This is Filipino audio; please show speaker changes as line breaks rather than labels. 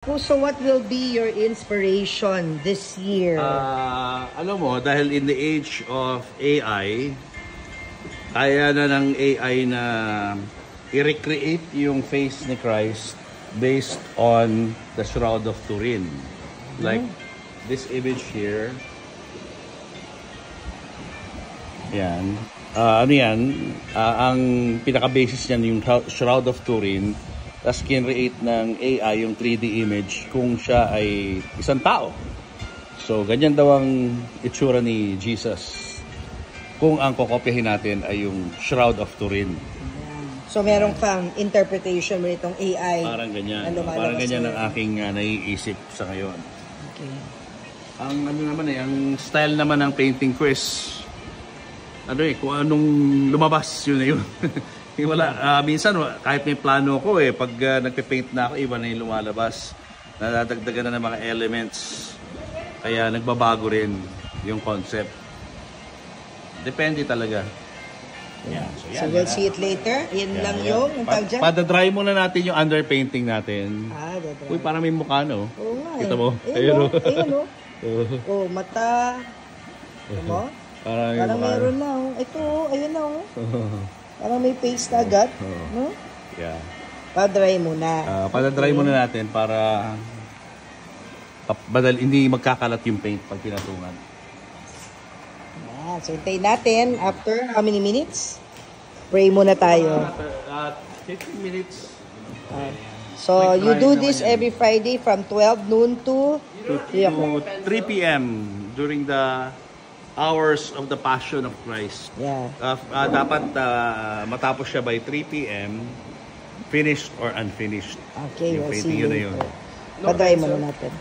So what will be your inspiration this year?
Alam mo, dahil in the age of AI, kaya na ng AI na i-recreate yung face ni Christ based on the Shroud of Turin. Like this image here. Yan. Ano yan? Ang pinaka-basis niyan yung Shroud of Turin. Tapos kinreate ng AI yung 3D image kung siya ay isang tao. So, ganyan daw ang itsura ni Jesus. Kung ang kokopyahin natin ay yung Shroud of Turin.
So, merong pang interpretation mo itong AI.
Parang ganyan. Parang ganyan ang aking naiisip sa ngayon.
Okay.
Ang ano naman ang style naman ng painting ko is kung anong lumabas, yun na yun. Wala, minsan kahit may plano ko pag nagpe-paint na ako, iba na yung lumalabas. Nadadagdagan na ng mga elements. Kaya nagbabago rin yung concept. Depende talaga. Yeah.
So we'll see it later. Yan lang yung tag dyan.
Pada-dry muna natin yung underpainting natin.
Dadry.
Uy, parang may mukha, no?
Oo nga.
Kita mo?
Ayun o. Oh, mata. Ito mo? Parang meron na. Ito, ayun na. Parang may paste na agad. No?
Yeah.
Pa-dry muna.
Pada-dry muna natin para hindi magkakalat yung paint pag pinatungan.
So, hintayin natin after how many minutes? Pray muna tayo.
15 minutes.
So, you do this every Friday from 12 noon to
3 p.m. during the hours of the Passion of Christ.
Yeah.
Dapat matapos siya by 3 p.m. finished or unfinished.
Okay,
yung
we'll
painting
see
yun na
you.
yun.
Pa-dry muna natin.